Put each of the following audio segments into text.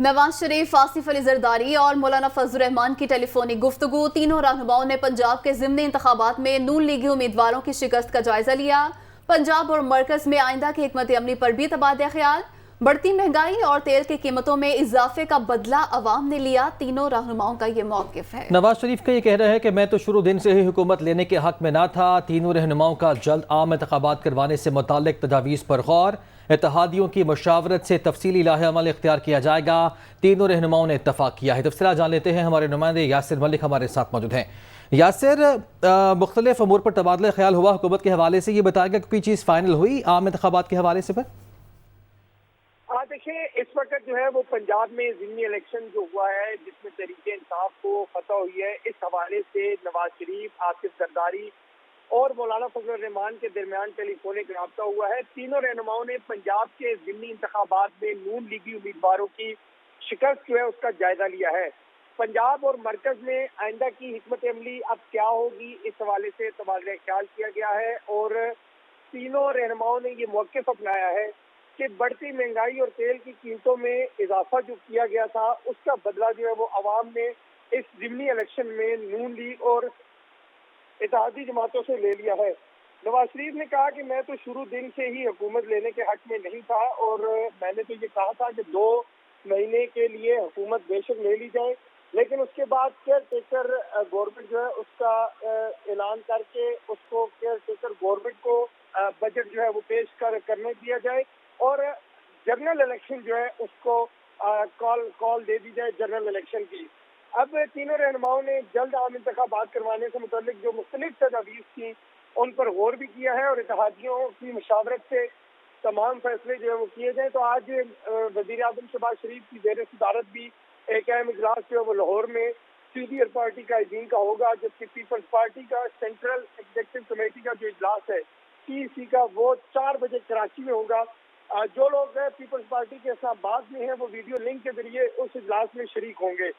नवाज शरीफ, आसिफ अली जरदारी और मौलाना फजल रहमान की टेलीफोनिक गुफ्तगू। तीनों रहनुमाओं ने पंजाब के ज़िमनी इंतखाबात में नून लीगी उम्मीदवारों की शिकस्त का जायजा लिया। पंजाब और मरकज में आइंदा की हिकमत अमली पर भी तबादला ख्याल। बढ़ती महंगाई और तेल की कीमतों में इजाफे का बदला अवाम ने लिया। तीनों रहनुमाओं का ये मौक़िफ़ है। नवाज शरीफ का ये कहना है कि मैं तो शुरू दिन से ही हुकूमत लेने के हक में ना था। तीनों रहनुमाओं का जल्द आम इंतखाबात करवाने से मुताल्लिक तजावीज़ पर गौर। इत्तेहादियों की मशावरत से तफसीली लाहे-अमल इख्तियार किया जाएगा। तीनों रहनुमाओं ने इत्तफाक किया है। तफसीलात जान लेते हैं, हमारे नुमाइंदे यासिर मलिक हमारे साथ मौजूद हैं। यासिर, मुख्तलिफ अमूर पर तबादला ख्याल हुआ हुकूमत के हवाले से, ये बताएगा कि कोई चीज़ फाइनल हुई आम इंतखाबात के हवाले से? देखिए, इस वक्त जो है वो पंजाब में ज़िमनी इलेक्शन जो हुआ है जिसमें तहरीक इंसाफ को फतह हुई है, इस हवाले से नवाज शरीफ, आसिफ जरदारी और मौलाना फजल रहमान के दरमियान टेलीफोनिक राब्ता हुआ है। तीनों रहनुमाओं ने पंजाब के ज़िमनी इंतखाबात में नून लीगी उम्मीदवारों की शिकस्त जो है उसका जायजा लिया है। पंजाब और मरकज में आइंदा की हिकमत अमली अब क्या होगी, इस हवाले से तबादला ख्याल किया गया है और तीनों रहनुमाओं ने ये मौक़िफ़ अपनाया है कि बढ़ती महंगाई और तेल की कीमतों में इजाफा जो किया गया था उसका बदला जो है वो अवाम ने इस ज़िमनी इलेक्शन में नून लीग और इत्तेहादी जमातों से ले लिया है। नवाज शरीफ ने कहा कि मैं तो शुरू दिन से ही हुकूमत लेने के हक में नहीं था और मैंने तो ये कहा था कि 2 महीने के लिए हुकूमत बेशक ले ली जाए, लेकिन उसके बाद केयर टेकर गवर्नमेंट जो है उसका ऐलान करके उसको केयर टेकर गवर्नमेंट को बजट जो है वो पेश करने दिया जाए और जनरल इलेक्शन जो है उसको कॉल दे दी जाए जनरल इलेक्शन की। अब तीनों रहनुमाओं ने जल्द आम इंतखाबात करवाने से मुतालिक जो मुख्तलिफ तजावीज़ थी उन पर गौर भी किया है और इत्तेहादियों की मशावरत से तमाम फैसले जो है वो किए जाए। तो आज वज़ीर आज़म शहबाज शरीफ की ज़ेर सदारत भी एक अहम इजलास जो है वो लाहौर में सीनियर पार्टी का दीन का होगा, जबकि पीपल्स पार्टी का सेंट्रल एग्जीक्यूटिव कमेटी का जो इजलास है CEC का वो 4 बजे कराची में होगा। जो लोग पीपल्स पार्टी के इस्लामाबाद में हैं वो वीडियो लिंक के जरिए उस इजलास में शरीक होंगे।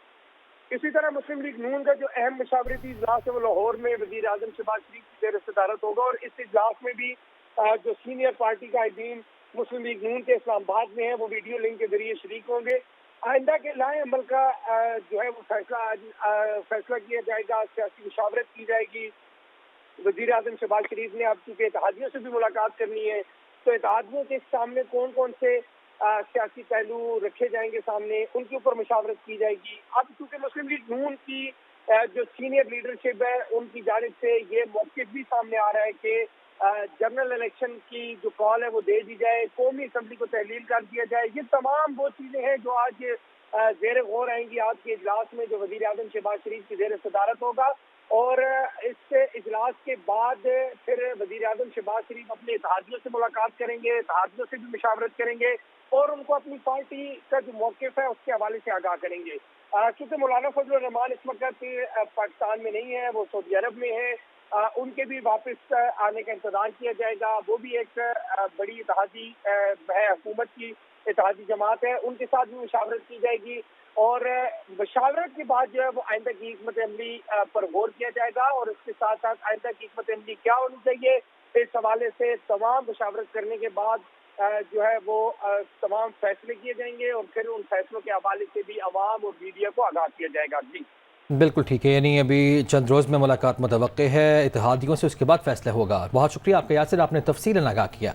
इसी तरह मुस्लिम लीग नून का जो अहम मशावरती इजलास है वो लाहौर में वज़ीर आज़म शहबाज शरीफ की ज़ेर सदारत होगा और इस इजलास में भी जो सीनियर पार्टी का दीन मुस्लिम लीग नून के इस्लामाबाद में है वो वीडियो लिंक के जरिए शरीक होंगे। आइंदा के लाए अमल का जो है वो फैसला किया जाएगा, सियासी मशावरत की जाएगी। वज़ीर आज़म शहबाज शरीफ ने अब चूँकि इत्तेहादियों से भी मुलाकात करनी है तो इत्तेहादियों के सामने कौन कौन से सियासी पहलू रखे जाएंगे सामने, उनके ऊपर मशावरत की जाएगी। अब चूँकि मुस्लिम लीग नून की जो सीनियर लीडरशिप है उनकी जानिब से ये मौक़िफ़ भी सामने आ रहा है कि जनरल इलेक्शन की जो कॉल है वो दे दी जाए, कौमी असम्बली को तहलील कर दिया जाए। ये तमाम वो चीज़ें हैं जो आज ज़ेर गौर आएंगी आज के इजलास में जो वज़ीर आज़म शहबाज शरीफ की ज़ेर सदारत होगा और इस इजलास के बाद फिर वज़ीर आज़म शहबाज शरीफ अपने इत्तेहादियों से मुलाकात करेंगे, इत्तेहादियों से भी मशावरत करेंगे और उनको अपनी पार्टी का जो मौक़िफ़ है उसके हवाले से आगाह करेंगे। क्योंकि मौलाना फजल रहमान इस वक्त पाकिस्तान में नहीं है, वो सऊदी अरब में है, उनके भी वापस आने का इंतज़ार किया जाएगा। वो भी एक बड़ी इत्तेहादी है, हुकूमत की इत्तेहादी जमात है, उनके साथ भी मशावरत की जाएगी और मशावरत के बाद जो है वो आइंदा की हिकमत अमली पर गौर किया जाएगा और इसके साथ साथ आइंदा की हिकमत अमली क्या होनी चाहिए इस हवाले से तमाम मशावरत करने के बाद जो है वो तमाम फैसले किए जाएंगे और फिर उन फैसलों के हवाले से भी अवाम और मीडिया को आगाह किया जाएगा। जी बिल्कुल ठीक है, यानी अभी चंद रोज़ में मुलाकात मुतवक्के है इत्तेहादियों से, उसके बाद फैसला होगा। बहुत शुक्रिया आपका यासिर, आपने तफसीलन आगाह किया।